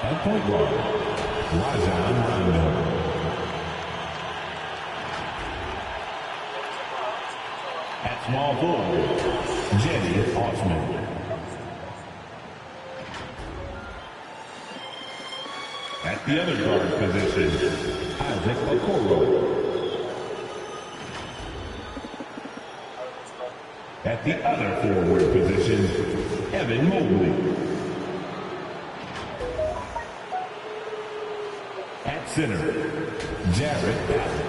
At point guard, Rajon Rondo. At small forward, Cedi Osman. At the other guard position, Isaac Okoro. At the other forward position, Evan Mobley. At center, Jarrett Allen.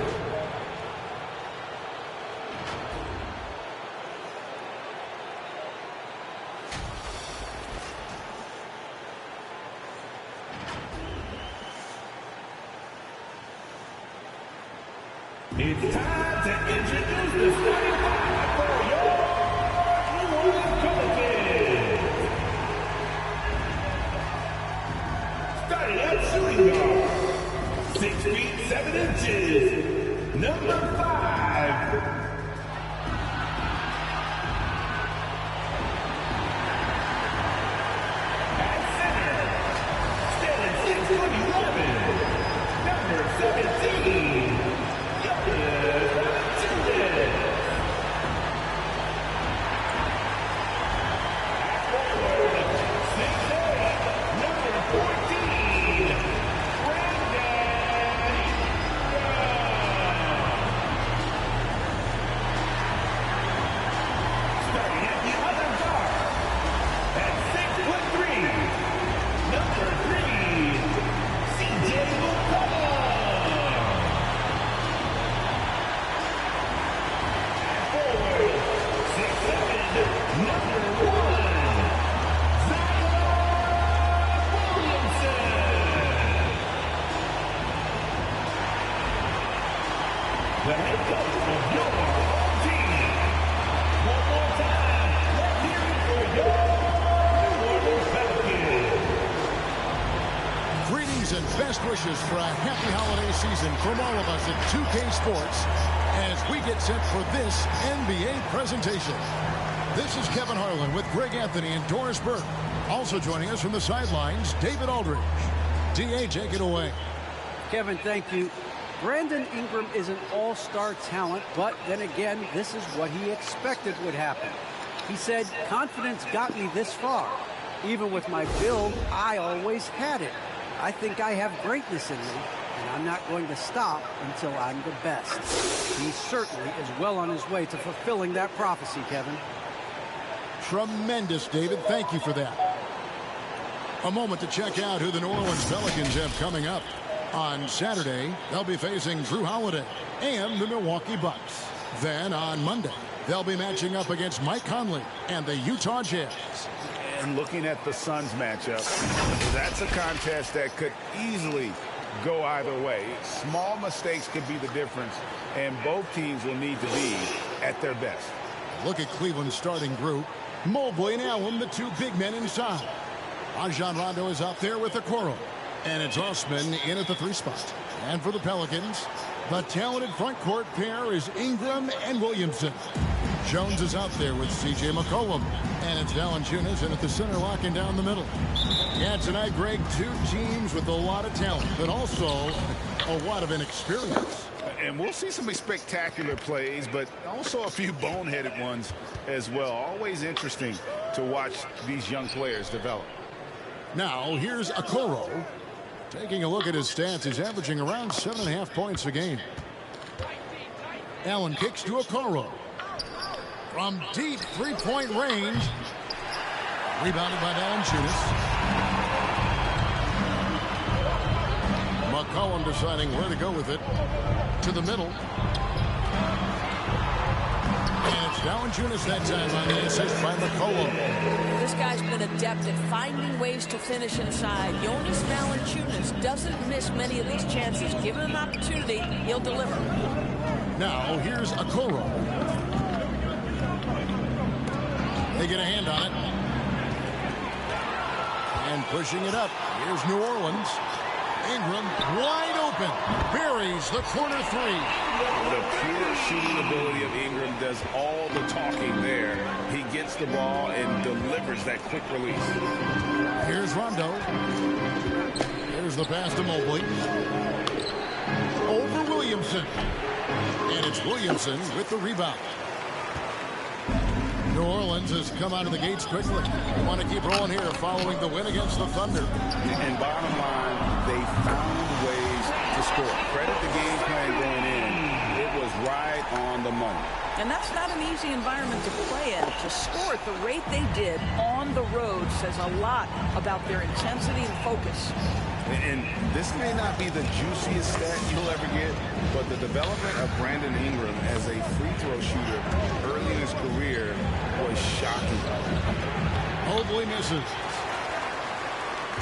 It's time to introduce the starting five for your New Orleans Pelicans. Starting at shooting guard, 6 feet 7 inches, number 5. At center, standing 6 foot 11, number 17. The head coach of your home team. One more time, let's hear it for your New Orleans Pelicans. Greetings and best wishes for a happy holiday season from all of us at 2K Sports as we get set for this NBA presentation. This is Kevin Harlan with Greg Anthony and Doris Burke. Also joining us from the sidelines, David Aldridge. DA, take it away. Kevin, thank you. Brandon Ingram is an all-star talent, but then again, this is what he expected would happen. He said, confidence got me this far. Even with my build, I always had it. I think I have greatness in me, and I'm not going to stop until I'm the best. He certainly is well on his way to fulfilling that prophecy, Kevin. Tremendous, David. Thank you for that. A moment to check out who the New Orleans Pelicans have coming up. On Saturday, they'll be facing Drew Holiday and the Milwaukee Bucks. Then on Monday, they'll be matching up against Mike Conley and the Utah Jazz. And looking at the Suns matchup, that's a contest that could easily go either way. Small mistakes could be the difference, and both teams will need to be at their best. Look at Cleveland's starting group. Mobley and Allen, the two big men inside. Rajon Rondo is out there with Okoro. And it's Osman in at the 3 spot. And for the Pelicans, the talented front court pair is Ingram and Williamson. Jones is out there with C.J. McCollum. And it's Valanciunas in at the center, locking down the middle. Yeah, tonight, Greg, two teams with a lot of talent, but also a lot of inexperience. And we'll see some spectacular plays, but also a few boneheaded ones as well. Always interesting to watch these young players develop. Now, here's Okoro. Taking a look at his stats, he's averaging around 7.5 points a game. Allen kicks to Okoro. From deep three-point range. Rebounded by Valanciunas. McCollum deciding where to go with it. To the middle. And it's Valanciunas that time on the assist by McCollum. This guy's been adept at finding ways to finish inside. Jonas Valanciunas doesn't miss many of these chances. Given an opportunity, he'll deliver. Now, here's Okoro. They get a hand on it. And pushing it up. Here's New Orleans. Ingram wide open. Buries the corner 3. The pure shooting ability of Ingram does all the talking there. He gets the ball and delivers that quick release. Here's Rondo. the pass to Mobley. Over Williamson. And it's Williamson with the rebound. New Orleans has come out of the gates quickly. They want to keep rolling here following the win against the Thunder. And bottom line, they found ways to score. Credit the game plan going in. It was right on the money. And that's not an easy environment to play in. To score at the rate they did on the road says a lot about their intensity and focus. And this may not be the juiciest stat you'll ever get, but the development of Brandon Ingram as a free throw shooter early in his career was shocking. Mobley misses.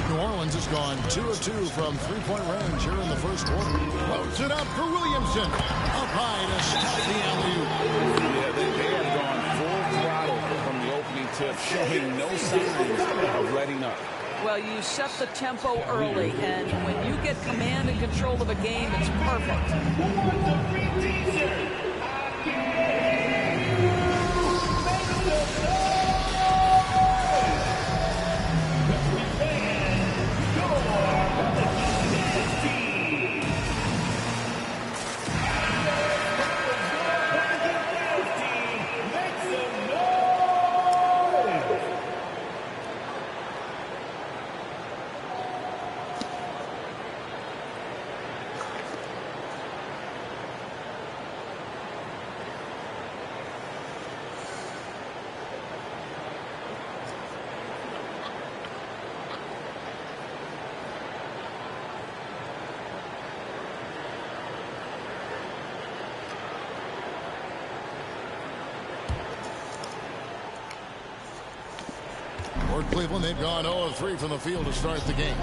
New Orleans has gone 2 of 2 from three-point range here in the first quarter. Floats it up for Williamson. Up high to stop the alley-oop. Yeah, they have gone full throttle from the opening tip, showing no signs of letting up. Well, you set the tempo early, and when you get command and control of a game, it's perfect. Cleveland, they've gone 0 of 3 from the field to start the game.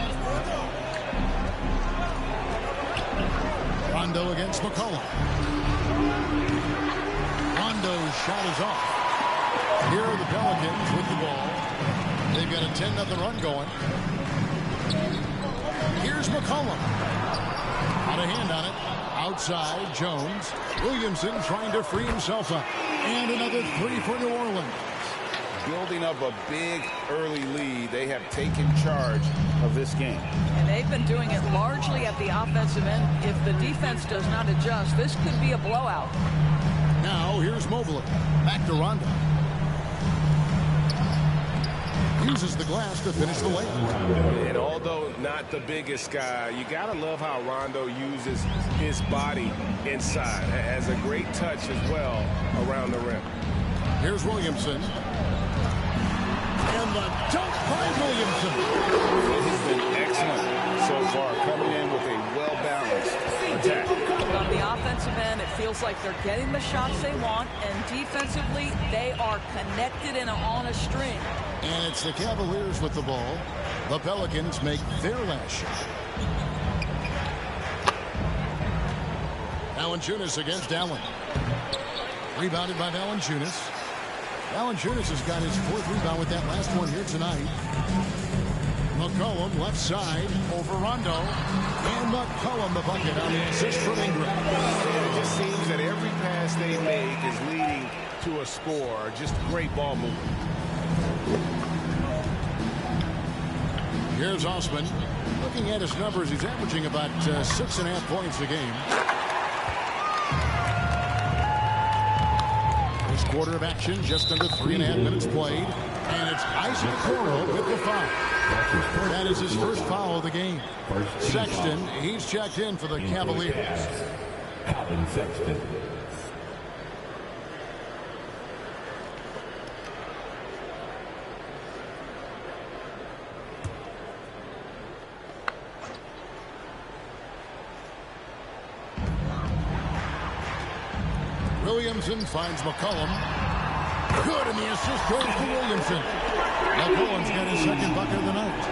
Rondo against McCollum. Rondo's shot is off. Here are the Pelicans with the ball. They've got a 10-0 run going. Here's McCollum. Out of hand on it. Outside, Jones. Williamson trying to free himself up. And another 3 for New Orleans. Building up a big early lead, they have taken charge of this game. And they've been doing it largely at the offensive end. If the defense does not adjust, this could be a blowout. Now here's Mobley. Back to Rondo. Uses the glass to finish the layup. And although not the biggest guy, you got to love how Rondo uses his body inside. Has a great touch as well around the rim. Here's Williamson. And the dunk by Williamson. He's been excellent so far, coming in with a well-balanced attack. On the offensive end, it feels like they're getting the shots they want, and defensively, they are connected and on a string. And it's the Cavaliers with the ball. The Pelicans make their last shot. Valanciunas against Allen. Rebounded by Valanciunas. Valanciunas has got his 4th rebound with that last one here tonight. McCollum left side over Rondo. And McCollum the bucket on the assist from Ingram. It just seems that every pass they make is leading to a score. Just great ball movement. Here's Osman. Looking at his numbers, he's averaging about 6.5 points a game. First quarter of action, just under 3.5 minutes played. And it's Isaac Okoro with the foul. That is his first foul of the game. Sexton, he's checked in for the Cavaliers. Colin Sexton. Williamson finds McCollum. Good, and the assist goes to Williamson. McCollum's got his 2nd bucket of the night.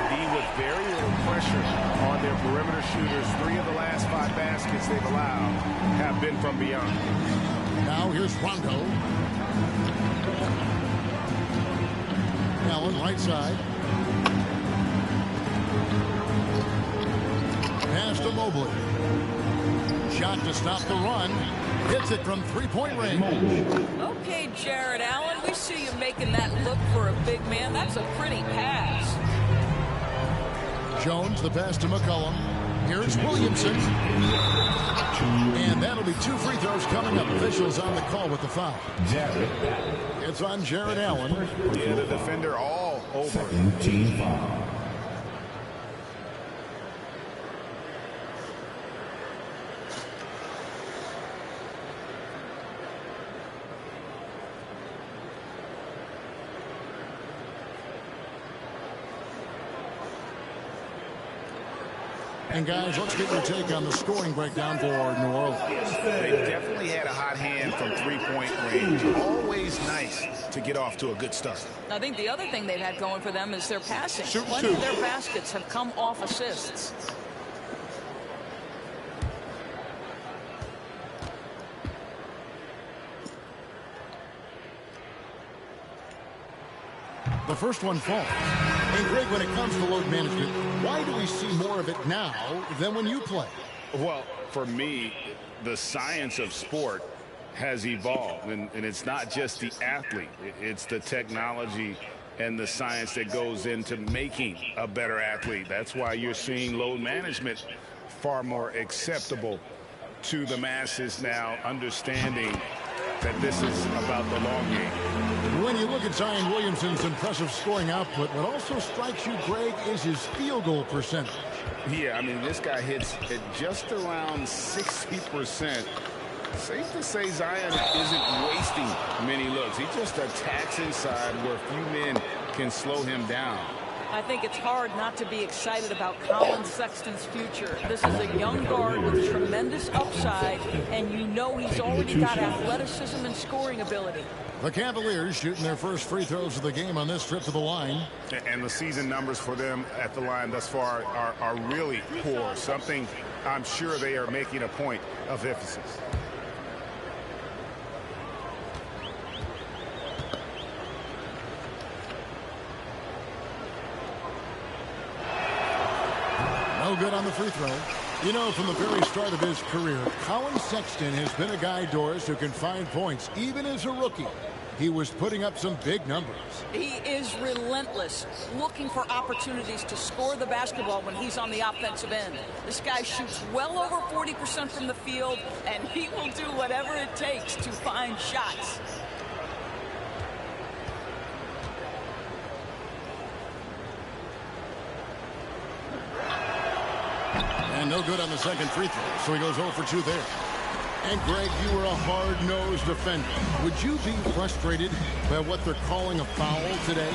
D with very little pressure on their perimeter shooters. 3 of the last 5 baskets they've allowed have been from beyond. Now here's Rondo. Allen right side. Pass to Mobley. Shot to stop the run. Hits it from 3-point range. Okay, Jared Allen, we see you making that look for a big man. That's a pretty pass. Jones, the pass to McCollum. Here's Williamson. And that'll be 2 free throws coming up. Officials on the call with the foul. It's on Jared Allen. Yeah, the defender all over. Team foul. And guys, let's get your take on the scoring breakdown for New Orleans. They definitely had a hot hand from three-point range. Always nice to get off to a good start. I think the other thing they've had going for them is their passing. Shoot, Plenty shoot. of their baskets have come off assists. The first one falls. And Greg, when it comes to load management, why do we see more of it now than when you play? Well, for me, the science of sport has evolved, and it's not just the athlete. It's the technology and the science that goes into making a better athlete. That's why you're seeing load management far more acceptable to the masses now, understanding that this is about the long game. When you look at Zion Williamson's impressive scoring output, what also strikes you, Greg, is his field goal percentage. Yeah, I mean, this guy hits at just around 60%. Safe to say Zion isn't wasting many looks. He just attacks inside where few men can slow him down. I think it's hard not to be excited about Colin Sexton's future. This is a young guard with tremendous upside, and you know he's already got athleticism and scoring ability. The Cavaliers shooting their first free throws of the game on this trip to the line. And the season numbers for them at the line thus far are really poor. Something I'm sure they are making a point of emphasis. No good on the free throw. You know, from the very start of his career, Colin Sexton has been a guy, Doris, who can find points, even as a rookie. He was putting up some big numbers. He is relentless, looking for opportunities to score the basketball when he's on the offensive end. This guy shoots well over 40% from the field, and he will do whatever it takes to find shots. And no good on the second free throw, so he goes 0 for 2 there. And, Greg, you were a hard-nosed defender. Would you be frustrated by what they're calling a foul today?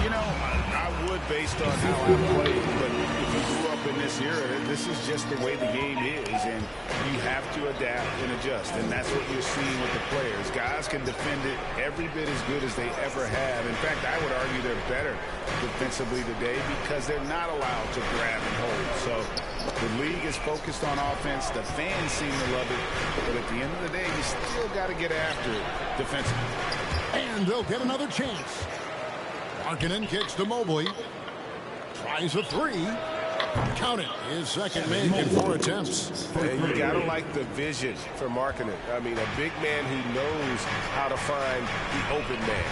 You know, I would based on how I played, but if you grew up in this era, this is just the way the game is, and you have to adapt and adjust, and that's what you're seeing with the players. Guys can defend it every bit as good as they ever have. In fact, I would argue they're better defensively today because they're not allowed to grab and hold. So the league is focused on offense. The fans seem to love it, but at the end of the day, you still got to get after it defensively. And they'll get another chance. Markkanen kicks to Mobley. Tries a three. Count it. His second make in 4 attempts. And you got to like the vision for Markkanen. I mean, a big man who knows how to find the open man.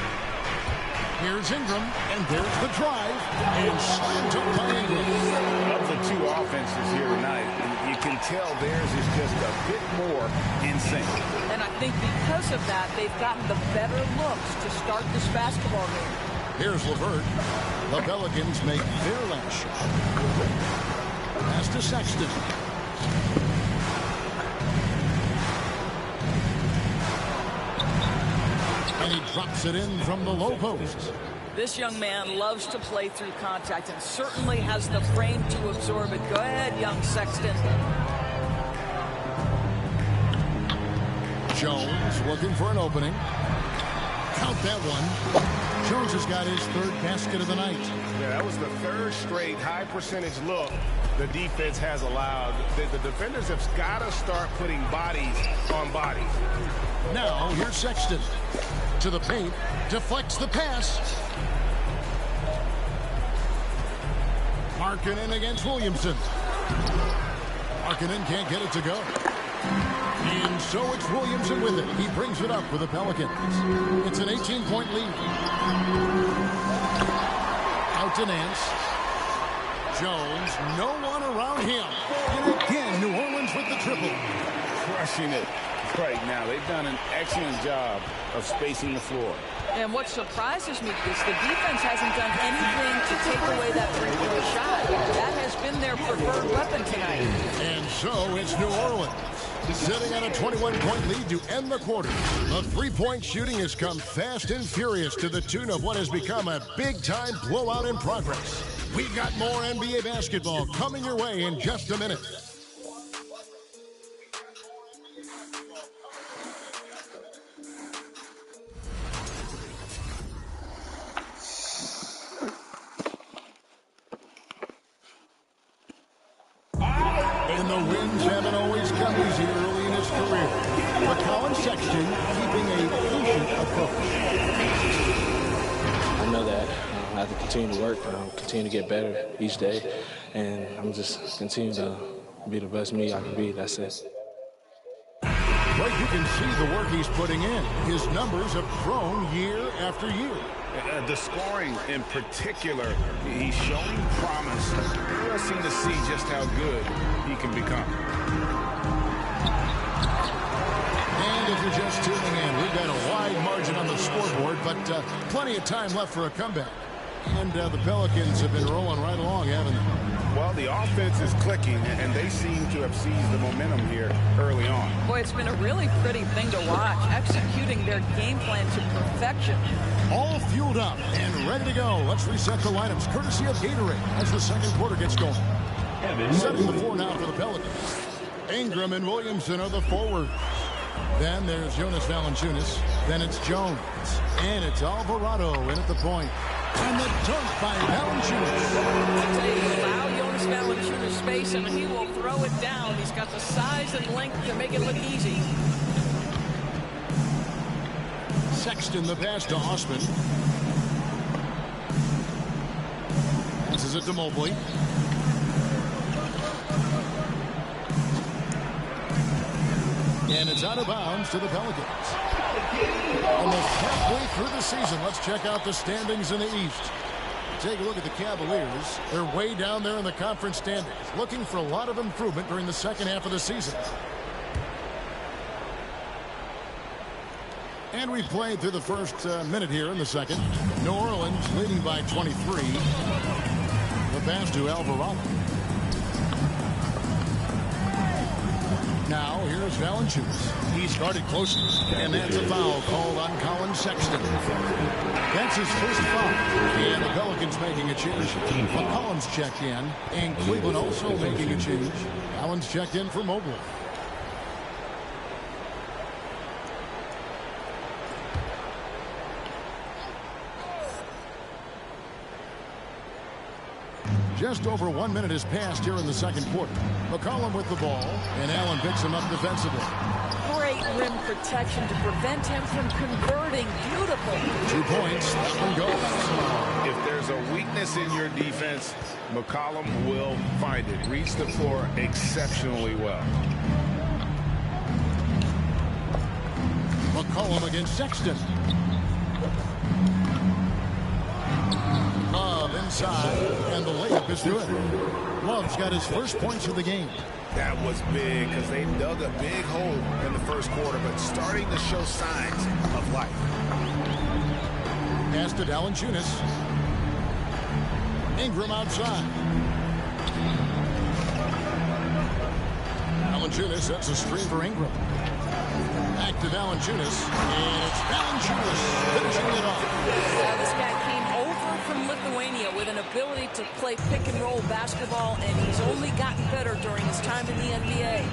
Here's Ingram, and there's the drive. And slammed up by Ingram. Of the two offenses here tonight, you can tell theirs is just a bit more in sync. And I think because of that, they've gotten the better looks to start this basketball game. Here's LeVert. The Pelicans make their last shot. Pass to Sexton. And he drops it in from the low post. This young man loves to play through contact and certainly has the frame to absorb it. Go ahead, young Sexton. Jones looking for an opening. Count that one. Jones has got his 3rd basket of the night. Yeah, that was the 3rd straight high percentage look the defense has allowed. The defenders have got to start putting bodies on bodies. Now, here's Sexton. To the paint. Deflects the pass. Markkanen against Williamson. Markkanen can't get it to go. And so it's Williamson with it. He brings it up for the Pelicans. It's an 18-point lead. Out to Nance. Jones, no one around him. And again, New Orleans with the triple. Crushing it right now. They've done an excellent job of spacing the floor. And what surprises me is the defense hasn't done anything to take away that three-point shot. That has been their preferred weapon tonight. And so it's New Orleans sitting on a 21-point lead to end the quarter. The three-point shooting has come fast and furious to the tune of what has become a big-time blowout in progress. We've got more NBA basketball coming your way in just a minute. And the wins haven't always come easy early in his career. But Colin Sexton keeping a patient approach. I know that I have to continue to work, continue to get better each day, and I'm just continue to be the best me I can be. That's it. But you can see the work he's putting in. His numbers have grown year after year. The scoring in particular, he's showing promise. Interesting to see just how good he can become. And if you're just tuning in, we've got a wide margin on the scoreboard, but plenty of time left for a comeback. And the Pelicans have been rolling right along, haven't they? Well, the offense is clicking, and they seem to have seized the momentum here early on. Boy, it's been a really pretty thing to watch, executing their game plan to perfection. All fueled up and ready to go. Let's reset the lineups, courtesy of Gatorade, as the second quarter gets going. Setting the floor now for the Pelicans. Ingram and Williamson are the forwards. Then there's Jonas Valanciunas. Then it's Jones. And it's Alvarado in at the point. And the dunk by Valanciunas. I tell you, allow Jonas Valanciunas space and he will throw it down. He's got the size and length to make it look easy. Sexton the pass to Osman. Passes it to Mobley. And it's out of bounds to the Pelicans. Almost halfway through the season, let's check out the standings in the East. Take a look at the Cavaliers. They're way down there in the conference standings, looking for a lot of improvement during the second half of the season. And we played through the first minute here in the second. New Orleans leading by 23. The pass to Alvarado. Now, here's Valanciunas. He started closest, and that's a foul called on Colin Sexton. That's his first foul, and the Pelicans making a change. McCollum's checked in, and Cleveland also making a change. Allen's checked in for Mobley. Just over 1 minute has passed here in the second quarter. McCollum with the ball, and Allen picks him up defensively. Great rim protection to prevent him from converting. Beautiful. 2 points. That one goes. If there's a weakness in your defense, McCollum will find it. Reads the floor exceptionally well. McCollum against Sexton. Love inside, and the layup is good. Love's got his first points of the game. That was big because they dug a big hole in the first quarter, but starting to show signs of life. Pass to Valanciunas. Ingram outside. Valanciunas, that's a screen for Ingram. Back to Valanciunas, and it's Valanciunas finishing it off. This guy came over from Lithuania with an ability to play pick-and-roll basketball, and he's only gotten better during his time in the NBA.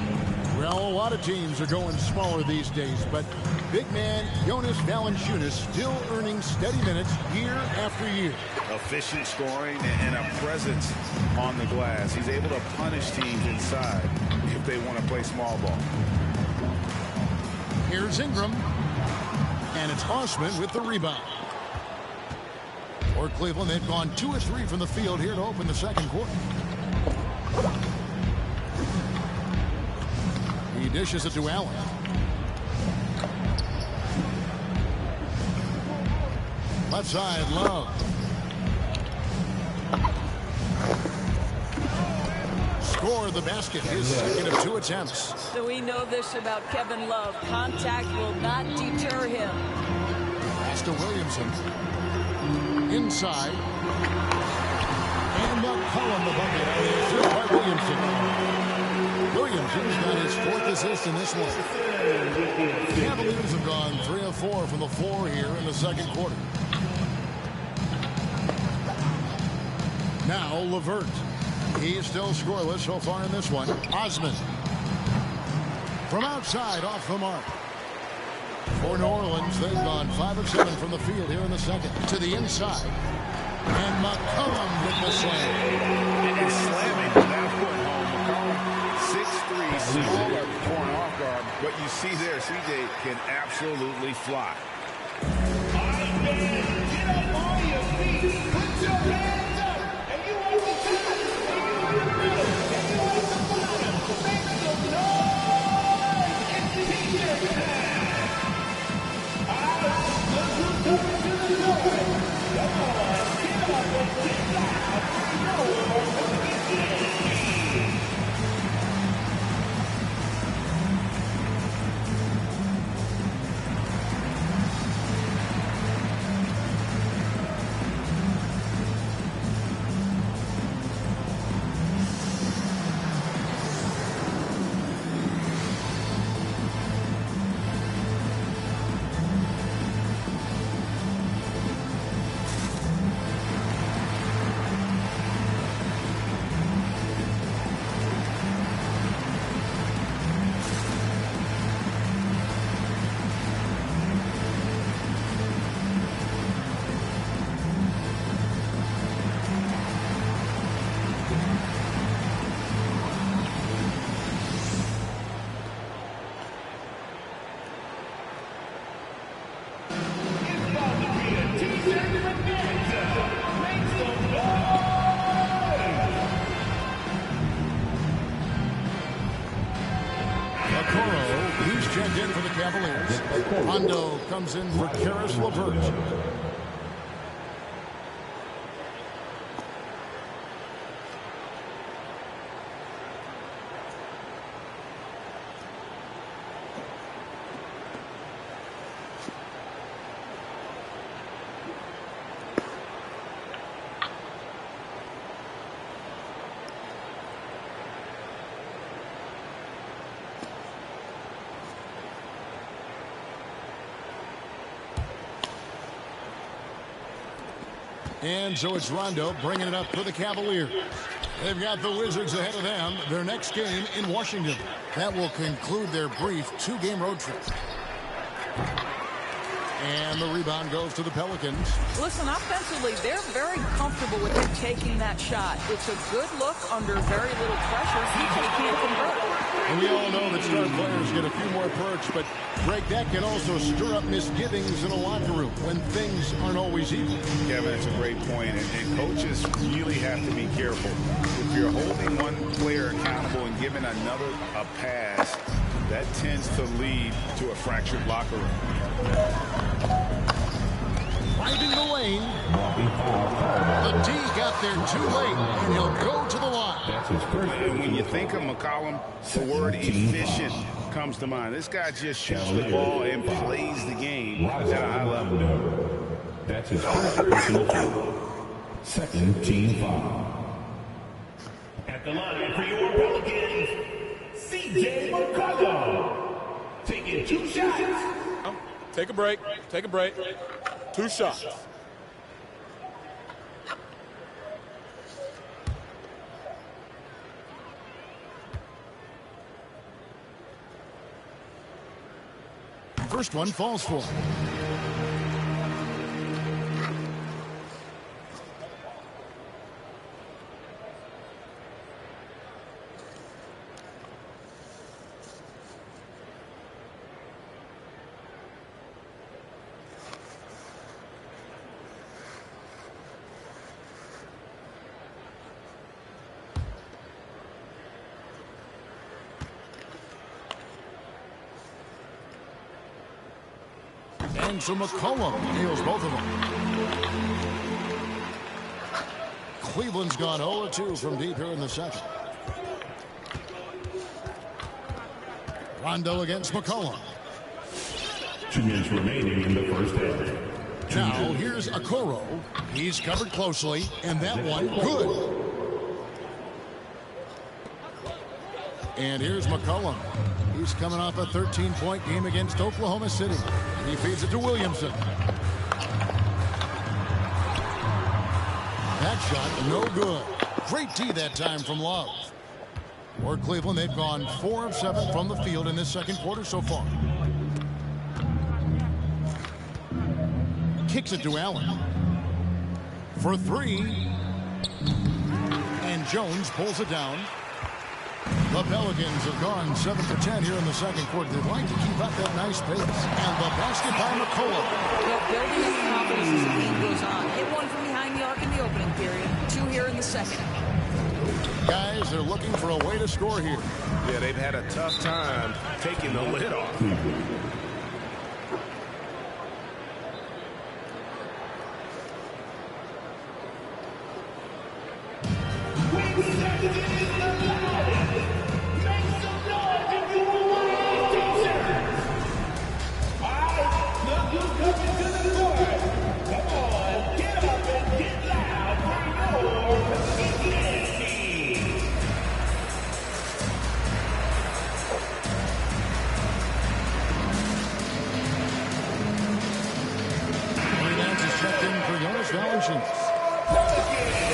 Well, a lot of teams are going smaller these days, but big man Jonas Valanciunas still earning steady minutes year after year. Efficient scoring and a presence on the glass. He's able to punish teams inside if they want to play small ball. Here's Ingram, and it's Osman with the rebound. For Cleveland, they've gone 2 of 3 from the field here to open the second quarter. He dishes it to Allen. Left side, Love. score the basket, his second of 2 attempts. So we know this about Kevin Love. Contact will not deter him. Pass to Williamson. Inside. And McCollum the bucket. Assist by Williamson. Williamson's got his 4th assist in this one. Cavaliers have gone 3 of 4 from the floor here in the second quarter. Now LeVert. He's still scoreless so far in this one. Osman. From outside, off the mark. For New Orleans, they've gone 5 of 7 from the field here in the second. To the inside. And McCollum with the slam. And he's slamming without putting home. McCollum, 6'3", smaller, torn off guard. But you see there, CJ can absolutely fly. Get up on your feet. Put your hands up. And you want the top. And you want the bottom. Make some noise. It's teacher time. Look who's coming to the door. Come on. Get up and get loud. You know we're going to get this. He's checked in for the Cavaliers. Rondo comes in for Caris LeVert. And so it's Rondo bringing it up for the Cavaliers. They've got the Wizards ahead of them. Their next game in Washington. That will conclude their brief 2-game road trip. And the rebound goes to the Pelicans. Listen, offensively, they're very comfortable with him taking that shot. It's a good look under very little pressure. He can't convert. And we all know that star players get a few more perks, but Greg, that can also stir up misgivings in a locker room when things aren't always even. Kevin, that's a great point, and coaches really have to be careful. If you're holding one player accountable and giving another a pass, that tends to lead to a fractured locker room. Finding the lane. The D got there too late, and he'll go to the line. And when you think of McCollum, the word efficient comes to mind. This guy just shoots the ball and plays the game at a high level. That's his first personal foul. Second team foul. At the line for your Pelicans, CJ McCollum. Taking 2 shots. Take a break. Take a break. 2 shots. First one falls for. And so McCollum nails both of them. Cleveland's gone 0-2 from deep here in the second. Rondo against McCollum. 2 minutes remaining in the first half. Now, here's Okoro. He's covered closely, and that one good. And here's McCollum. He's coming off a 13-point game against Oklahoma City. He feeds it to Williamson. That shot, no good. Great D that time from Love. For Cleveland, they've gone 4 of 7 from the field in this second quarter so far. Kicks it to Allen. For 3. And Jones pulls it down. The Pelicans have gone 7 for 10 here in the second quarter. They'd like to keep up that nice pace. And the basket by McCollum. Yeah, building his confidence as the game goes on. Hit one from behind the arc in the opening period. 2 here in the second. Guys, they're looking for a way to score here. Yeah, they've had a tough time taking the lid off.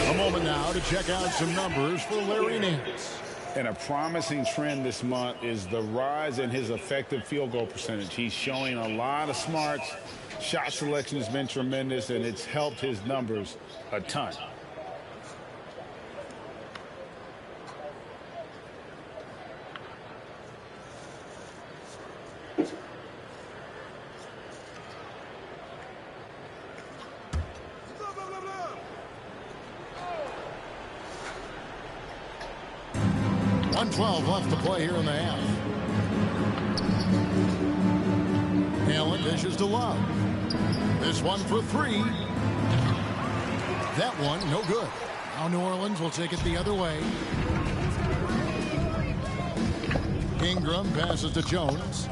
A moment now to check out some numbers for Larry Nance. And a promising trend this month is the rise in his effective field goal percentage. He's showing a lot of smarts. Shot selection has been tremendous, and it's helped his numbers a ton. .12 left to play here in the half. Allen dishes to Love. This one for 3. That one, no good. Now New Orleans will take it the other way. Ingram passes to Jones.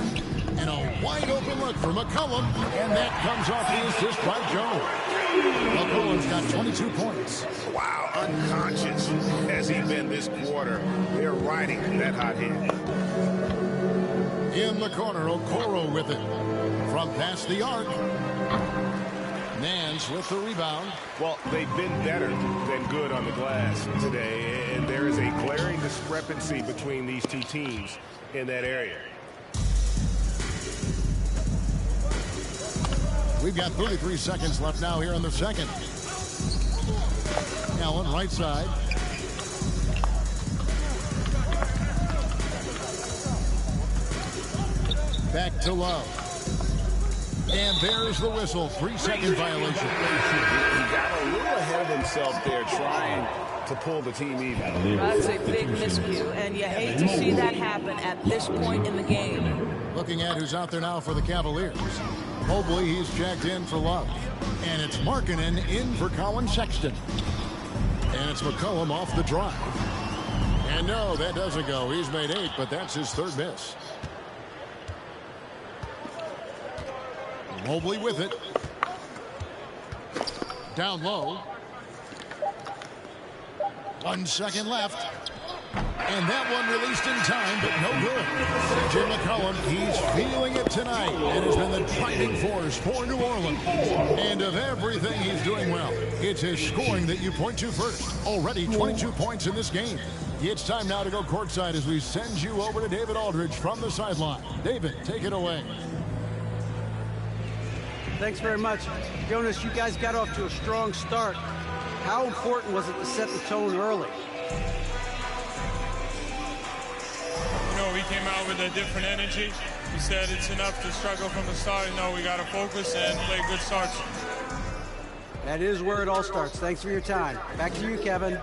And a wide open look for McCollum. And that comes off the assist by Jones. McCollum's got 22 points. Wow, unconscious has he been this quarter. They're riding that hot hand. In the corner, Okoro with it. From past the arc. Nance with the rebound. Well, they've been better than good on the glass today, and there is a glaring discrepancy between these two teams in that area. We've got 33 seconds left now here in the second. Allen, right side. Back to Love. And there's the whistle. 3-second violation. He got a little ahead of himself there trying to pull the team even. That's a big miscue, and you hate to see that happen at this point in the game. Looking at who's out there now for the Cavaliers. Mobley, he's jacked in for Love. And it's Markkanen in for Colin Sexton. And it's McCollum off the drive. And no, that doesn't go. He's made 8, but that's his 3rd miss. Mobley with it. Down low. 1 second left. And that one released in time, but no good. Jim McCollum, he's feeling it tonight and has been the driving force for New Orleans. And of everything he's doing well, it's his scoring that you point to first. Already 22 points in this game. It's time now to go courtside as we send you over to David Aldridge from the sideline. David, take it away. Thanks very much. Jonas, you guys got off to a strong start. How important was it to set the tone early? We came out with a different energy. We said it's enough to struggle from the start. No, we got to focus and play good starts. That is where it all starts. Thanks for your time. Back to you, Kevin.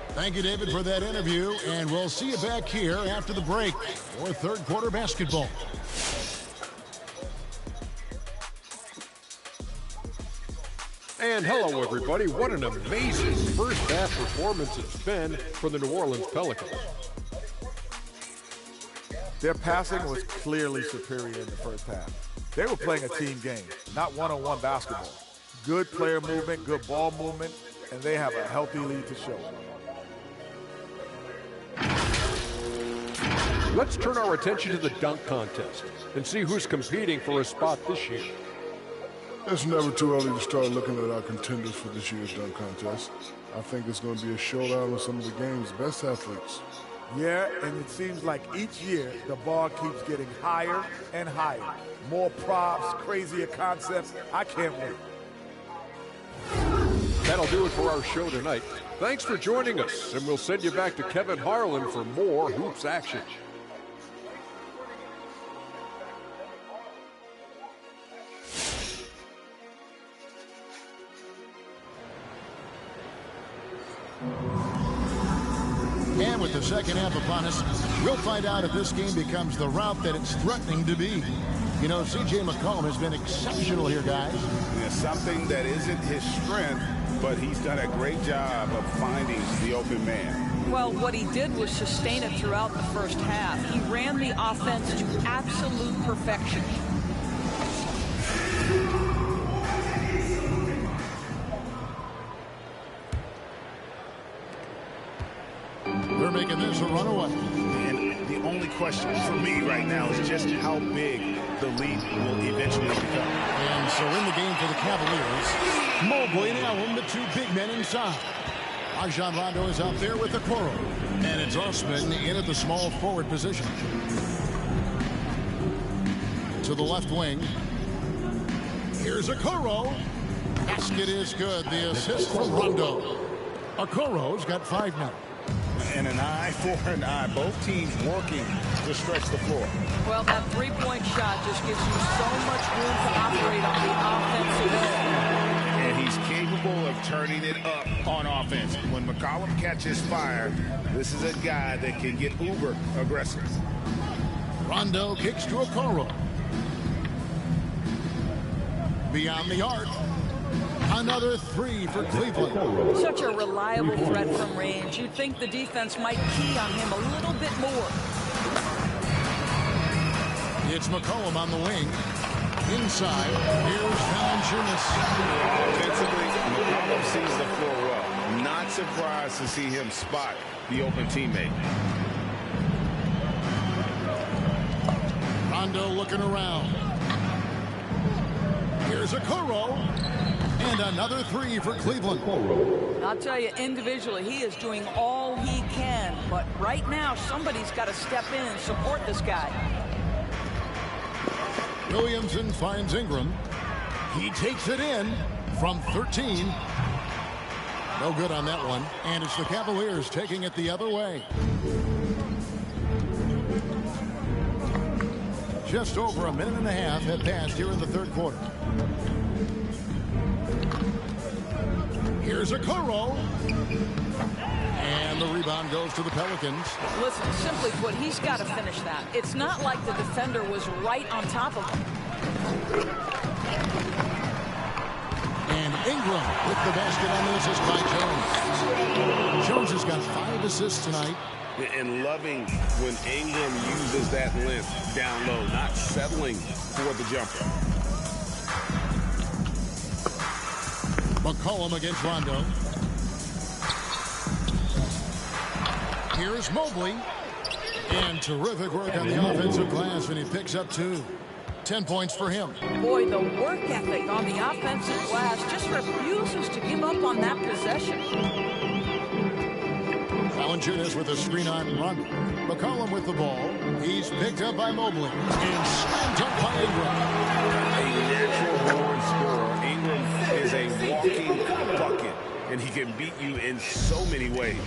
Thank you, David, for that interview. And we'll see you back here after the break for third quarter basketball. And hello, everybody. What an amazing first half performance it's been for the New Orleans Pelicans. Their passing was clearly superior in the first half. They were playing a team game, not one-on-one basketball. Good player movement, good ball movement, and they have a healthy lead to show. Let's turn our attention to the dunk contest and see who's competing for a spot this year. It's never too early to start looking at our contenders for this year's dunk contest. I think it's going to be a showdown of some of the game's best athletes. Yeah, and it seems like each year the bar keeps getting higher and higher. More props, crazier concepts. I can't wait. That'll do it for our show tonight. Thanks for joining us, and we'll send you back to Kevin Harlan for more hoops action. And with the second half upon us, we'll find out if this game becomes the route that it's threatening to be. You know, C.J. McCollum has been exceptional here, guys. Yeah, something that isn't his strength, but he's done a great job of finding the open man. Well, what he did was sustain it throughout the first half. He ran the offense to absolute perfection. They're making this a runaway. And the only question for me right now is just how big the lead will eventually become. And so in the game for the Cavaliers, Mobley and Allen, the two big men inside. Rajon Rondo is out there with Okoro. And it's Osman in at the small forward position. To the left wing. Here's Okoro. Basket is good. The assist from Rondo. Okoro's got 5 now. And an eye for an eye. Both teams working to stretch the floor. Well, that three-point shot just gives you so much room to operate on the offensive end. And he's capable of turning it up on offense. When McCollum catches fire, this is a guy that can get uber aggressive. Rondo kicks to Okoro. Beyond the arc. Another 3 for Cleveland. Such a reliable threat from range. You'd think the defense might key on him a little bit more. It's McCollum on the wing. Inside, here's Valanciunas. Offensively, McCollum sees the floor well. Not surprised to see him spot the open teammate. Rondo looking around. Here's Okoro. And another 3 for Cleveland. I'll tell you, individually, he is doing all he can. But right now, somebody's got to step in and support this guy. Williamson finds Ingram. He takes it in from 13. No good on that one. And it's the Cavaliers taking it the other way. Just over a minute and a half have passed here in the third quarter. Here's Okoro. And the rebound goes to the Pelicans. Listen, simply put, he's got to finish that. It's not like the defender was right on top of him. And Ingram with the basket on the assist by Jones. Jones has got 5 assists tonight. And loving when Ingram uses that length down low, not settling for the jumper. McCollum against Rondo. Here's Mobley. And terrific work on the offensive glass, and he picks up 2. 10 points for him. Boy, the work ethic on the offensive glass just refuses to give up on that possession. Valanciunas with a screen on Rondo. McCollum with the ball. He's picked up by Mobley. And slammed up by Ingram. A natural born scorer. Ingram is a walking bucket, and he can beat you in so many ways.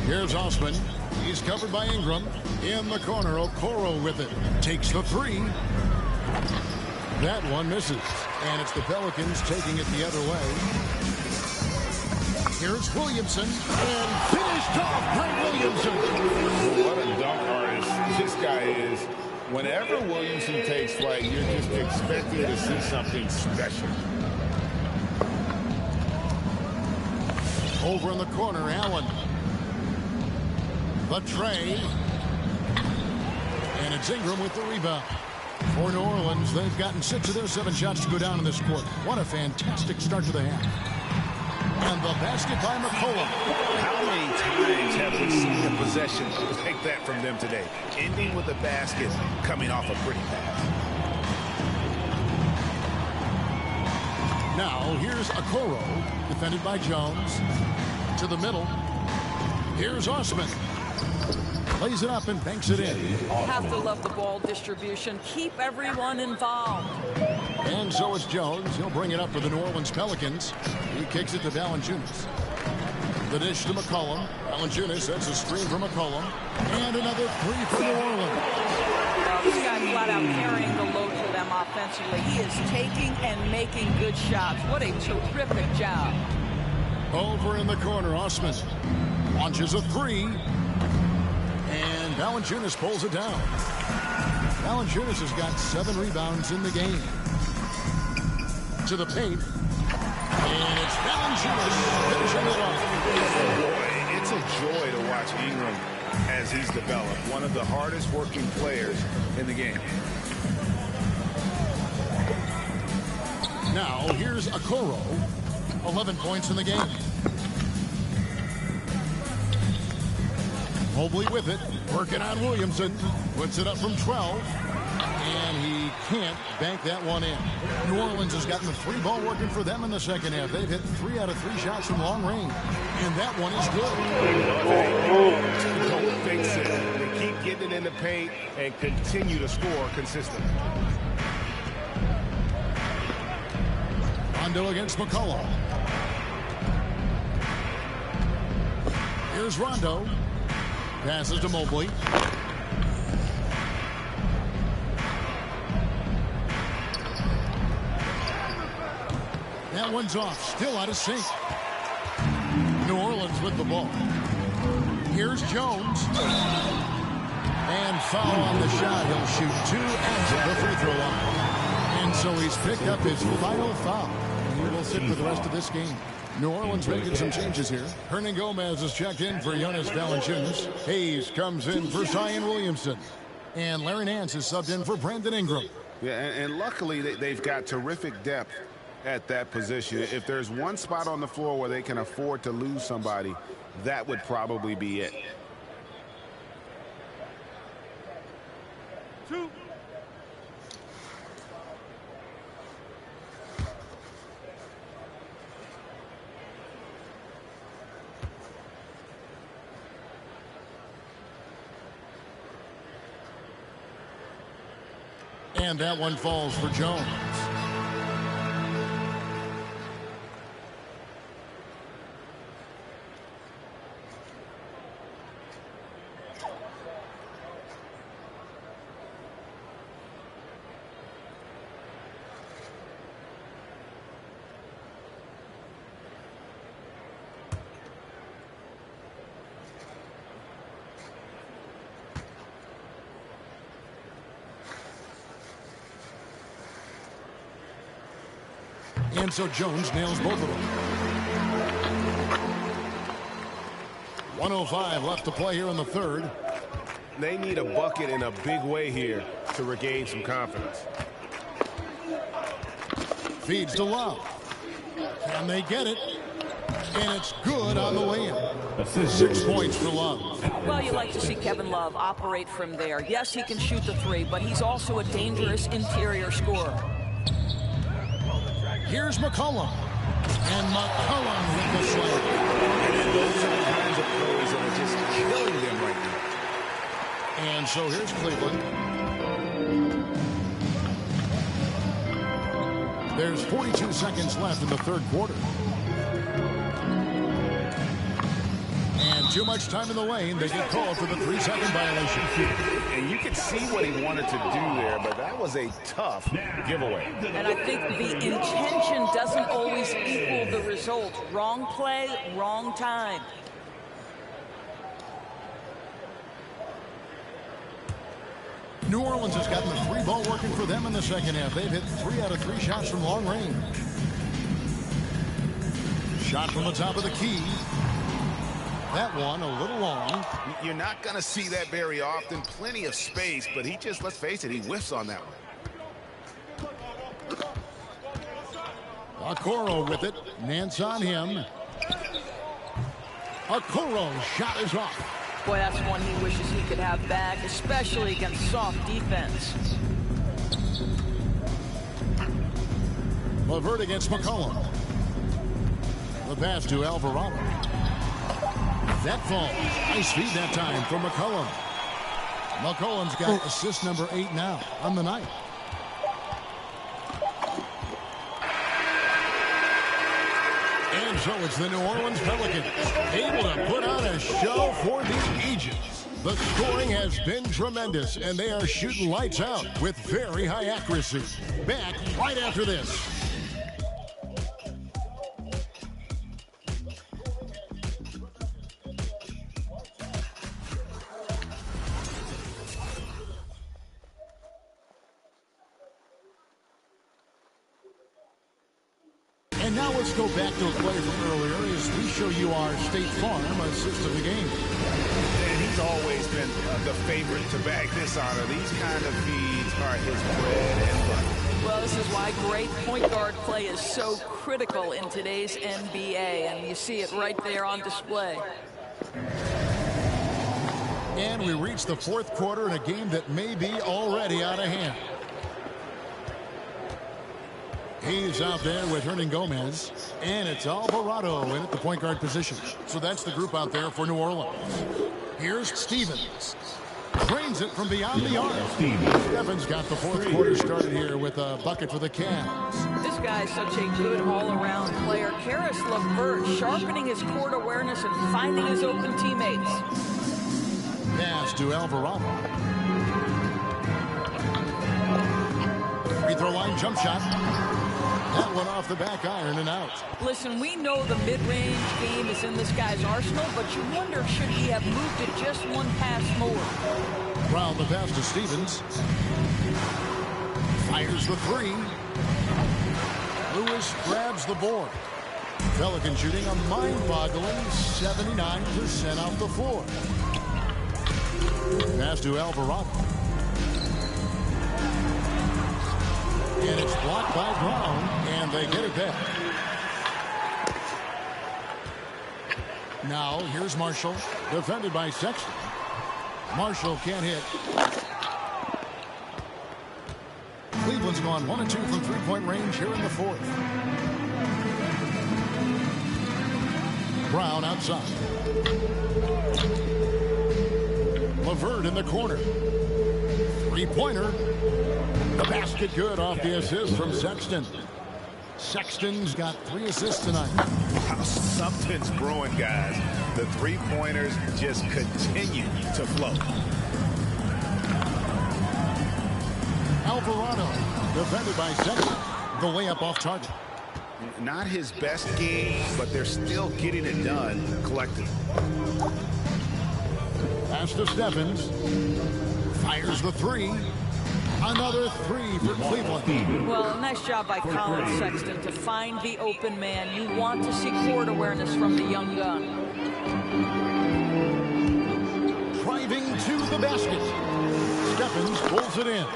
Here's Osman. He's covered by Ingram. In the corner, Okoro with it. Takes the 3. That one misses. And it's the Pelicans taking it the other way. Here's Williamson. And finished off by Williamson. What a dunk artist this guy is. Whenever Williamson takes flight, you're just expecting to see something special. Over in the corner, Allen. The tray. And it's Ingram with the rebound. For New Orleans, they've gotten 6 of their 7 shots to go down in this quarter. What a fantastic start to the half. And the basket by McCollum. How many times have we seen the possession like that from them today? Ending with a basket, coming off a pretty pass. Now, here's Okoro, defended by Jones. To the middle. Here's Osman. Plays it up and banks it in. Have to love the ball distribution. Keep everyone involved. And so is Jones. He'll bring it up for the New Orleans Pelicans. He kicks it to Valanciunas. The dish to McCollum. Valanciunas sets a screen for McCollum. And another 3 for New Orleans. Well, this guy flat out carrying the load for them offensively. He is taking and making good shots. What a terrific job. Over in the corner, Osman launches a 3. And Valanciunas pulls it down. Valanciunas has got 7 rebounds in the game. To the paint. And it's Valanciunas finishing it off. Boy, it's a joy to watch Ingram as he's developed. One of the hardest working players in the game. Now, here's Okoro. 11 points in the game. Mobley with it. Working on Williamson. Puts it up from 12. And he can't bank that one in. New Orleans has gotten the 3 ball working for them in the second half. They've hit 3 out of 3 shots from long range. And that one is good. Don't fix it. They keep getting it in the paint and continue to score consistently. Rondo against McCollum. Here's Rondo. Passes to Mobley. That one's off. Still out of sync. New Orleans with the ball. Here's Jones. And foul on the shot. He'll shoot 2 at the free throw line. And so he's picked up his final foul. He will sit for the rest of this game. New Orleans making some changes here. Hernan Gomez is checked in for Jonas Valanciunas. Hayes comes in for Zion Williamson. And Larry Nance is subbed in for Brandon Ingram. Yeah, and luckily they've got terrific depth at that position. If there's one spot on the floor where they can afford to lose somebody, that would probably be it. 2. And that one falls for Jones. And so Jones nails both of them. 1:05 left to play here in the third. They need a bucket in a big way here to regain some confidence. Feeds to Love. Can they get it? And it's good on the way in. 6 points for Love. Well, you like to see Kevin Love operate from there. Yes, he can shoot the 3, but he's also a dangerous interior scorer. Here's McCollum. And McCollum with the slam. And those are the kinds of plays that are just killing them right now. And so here's Cleveland. There's 42 seconds left in the third quarter. And too much time in the lane. They get called for the 3-second violation. And you could see what he wanted to do there, but that was a tough giveaway. And I think the intention doesn't always equal the result. Wrong play, wrong time. New Orleans has gotten the 3 ball working for them in the second half. They've hit 3 out of 3 shots from long range. Shot from the top of the key. That one a little long. You're not going to see that very often. Plenty of space, but he just, let's face it, he whiffs on that one. Okoro with it. Nance on him. Okoro's shot is off. Boy, that's one he wishes he could have back, especially against soft defense. LeVert against McCollum. The pass to Alvarado. That falls. Nice feed that time from McCollum. McCollum's got assist number 8 now on the night. And so it's the New Orleans Pelicans able to put on a show for the ages. The scoring has been tremendous, and they are shooting lights out with very high accuracy. Back right after this. And now let's go back to a play from earlier as we show you our State Farm assist of the game. And he's always been the favorite to bag this honor. These kind of feeds are his bread and butter. Well, this is why great point guard play is so critical in today's NBA, and you see it right there on display. And we reach the fourth quarter in a game that may be already out of hand. He's out there with Hernan Gomez, and it's Alvarado in at the point guard position. So that's the group out there for New Orleans. Here's Stevens. Drains it from beyond the arc. Stevens got the fourth quarter started here with a bucket for the Cavs. This guy's such a good all-around player. Caris LeVert sharpening his court awareness and finding his open teammates. Pass to Alvarado. Free throw line jump shot. That one off the back iron and out. Listen, we know the mid-range game is in this guy's arsenal, but you wonder should he have moved it just one pass more. Brown the pass to Stevens. Fires the three. Lewis grabs the board. Pelican shooting a mind-boggling 79% off the floor. Pass to Alvarado. And it's blocked by Brown, and they get it back. Now, here's Marshall, defended by Sexton. Marshall can't hit. Cleveland's gone 1 of 2 from three-point range here in the fourth. Brown outside. LeVert in the corner. Three-pointer. The basket good off the assist from Sexton. Sexton's got 3 assists tonight. Wow, something's brewing, guys. The three-pointers just continue to flow. Alvarado, defended by Sexton. The layup off target. Not his best game, but they're still getting it done collectively. Pass to Stevens. Fires the three. Another 3 for Cleveland. Well, nice job by Colin Sexton to find the open man. You want to see court awareness from the young gun. Driving to the basket. Stephens pulls it in.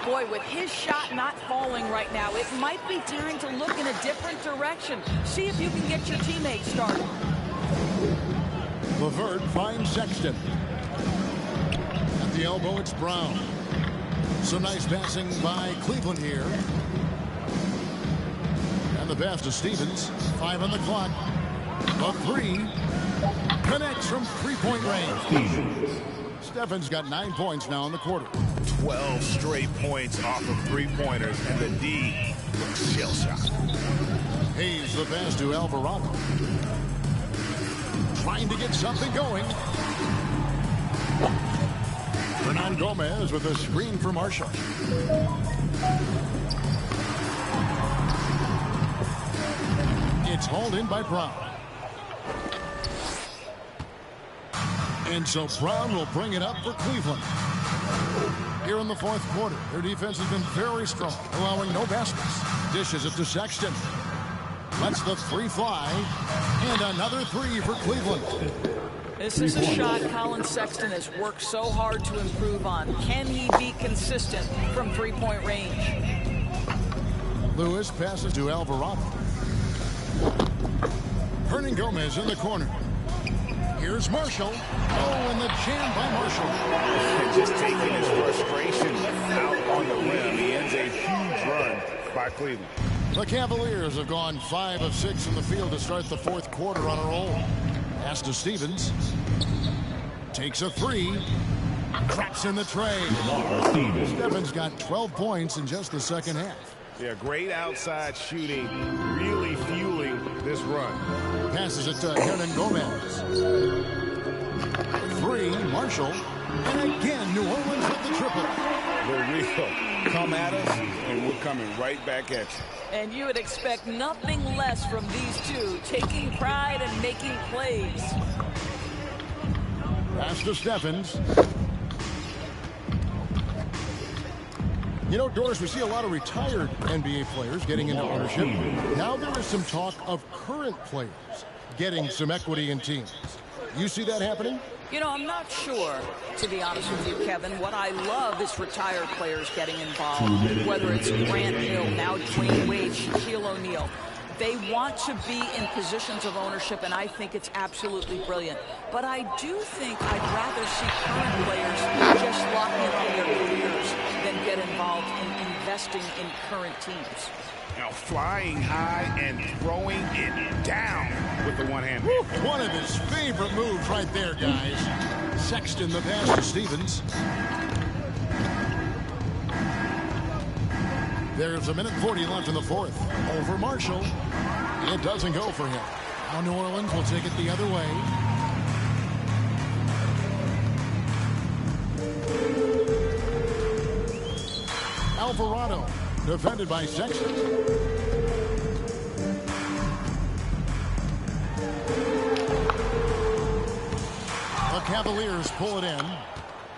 Boy, with his shot not falling right now, it might be time to look in a different direction. See if you can get your teammates started. LeVert finds Sexton. At the elbow, it's Brown. So nice passing by Cleveland here. And the pass to Stevens. 5 on the clock. A 3. Connects from three-point range. Stevens got 9 points now in the quarter. 12 straight points off of three-pointers, and the D looks shell-shocked. Hayes the pass to Alvarado. Trying to get something going. Hernan Gomez with a screen for Marshall. It's hauled in by Brown. And so Brown will bring it up for Cleveland. Here in the fourth quarter, their defense has been very strong, allowing no baskets. Dishes it to Sexton. Lets the 3 fly. And another 3 for Cleveland. This is a shot Colin Sexton has worked so hard to improve on. Can he be consistent from three-point range? Lewis passes to Alvarado. Hernan Gomez in the corner. Here's Marshall. Oh, and the jam by Marshall. And just taking his frustration out on the rim. He ends a huge run by Cleveland. The Cavaliers have gone 5 of 6 from the field to start the fourth quarter on a roll. Pass to Stevens. Takes a three. Traps in the tray. Stevens got 12 points in just the second half. Yeah, great outside shooting, really fueling this run. Passes it to Hernan Gomez. Three, Marshall. And again, New Orleans with the triple. The real come at us, and we're coming right back at you. And you would expect nothing less from these two, taking pride and making plays. Pass to Steffens. You know, Doris, we see a lot of retired NBA players getting into ownership. Now there is some talk of current players getting some equity in teams. You see that happening? You know, I'm not sure, to be honest with you, Kevin. What I love is retired players getting involved, whether it's Grant Hill, now Dwayne Wade, Shaquille O'Neal. They want to be in positions of ownership, and I think it's absolutely brilliant. But I do think I'd rather see current players just lock in on their careers than get involved in investing in current teams. Now flying high and throwing it down with the one hand. One of his favorite moves right there, guys. Sexton the pass to Stevens. There's 1:40 left in the fourth. Over Marshall. It doesn't go for him. Now New Orleans will take it the other way. Alvarado, defended by Sexton. The Cavaliers pull it in.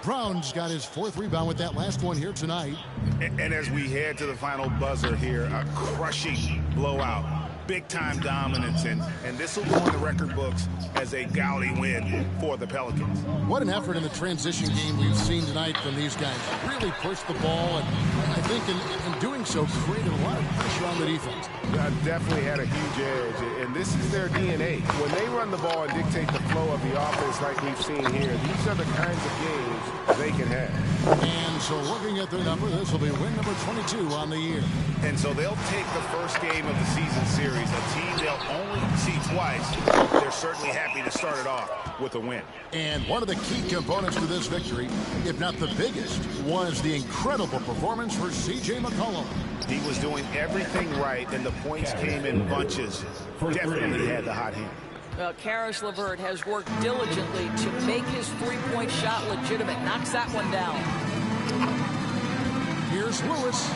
Brown's got his fourth rebound with that last one here tonight. And as we head to the final buzzer here, a crushing blowout. Big-time dominance, and this will go in the record books as a gaudy win for the Pelicans. What an effort in the transition game we've seen tonight from these guys. Really pushed the ball, and I think in doing so created a lot of pressure on the defense. Definitely had a huge edge, and this is their DNA. When they run the ball and dictate the flow of the offense like we've seen here, these are the kinds of games they can have. And so looking at their number, this will be win number 22 on the year. And so they'll take the first game of the season series, a team they'll only see twice. They're certainly happy to start it off with a win. And one of the key components to this victory, if not the biggest, was the incredible performance for C.J. McCollum. He was doing everything right, and the points came in bunches. Definitely had the hot hand. Well, Karis LeVert has worked diligently to make his three-point shot legitimate. Knocks that one down. Here's Lewis.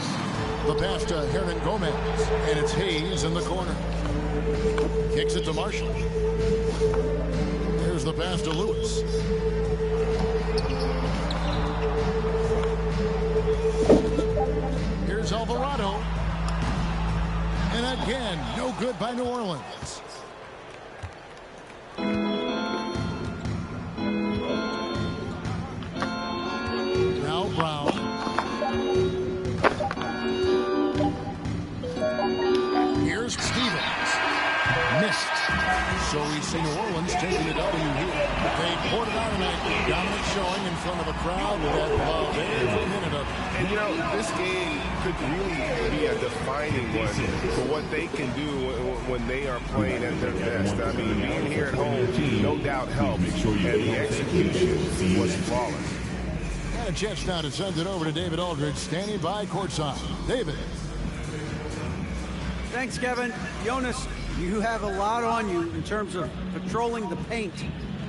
The pass to Hernan Gomez, and it's Hayes in the corner. Kicks it to Marshall. There's the pass to Lewis. Here's Alvarado. And again, no good by New Orleans. Now Brown. Here's Stevens. Missed. So we see New Orleans taking the W here. They poured it out tonight. Dominant showing in front of a crowd with that love every minute of it. And you know, this game could really be a defining one for what they can do when they are playing at their best. I mean, being here at home no doubt helps, and the execution was flawless. And a chance now to send it over to David Aldridge, standing by courtside. David. Thanks, Kevin. Jonas, you have a lot on you in terms of patrolling the paint.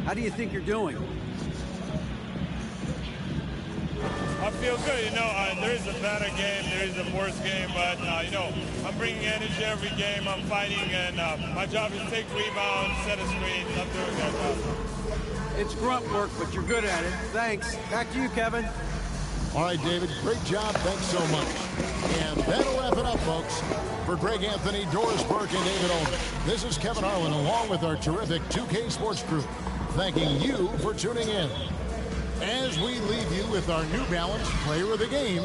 How do you think you're doing? I feel good. You know, there is a better game, there is a worse game, but, you know, I'm bringing energy every game. I'm fighting, and my job is to take rebounds, set a screen. I'm doing that job. It's grunt work, but you're good at it. Thanks. Back to you, Kevin. All right, David, great job. Thanks so much. And that'll wrap it up, folks. For Greg Anthony, Doris Burke, and David Aldridge, this is Kevin Harlan along with our terrific 2K Sports crew. thanking you for tuning in. As we leave you with our New Balance Player of the Game,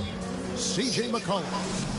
C.J. McCollum.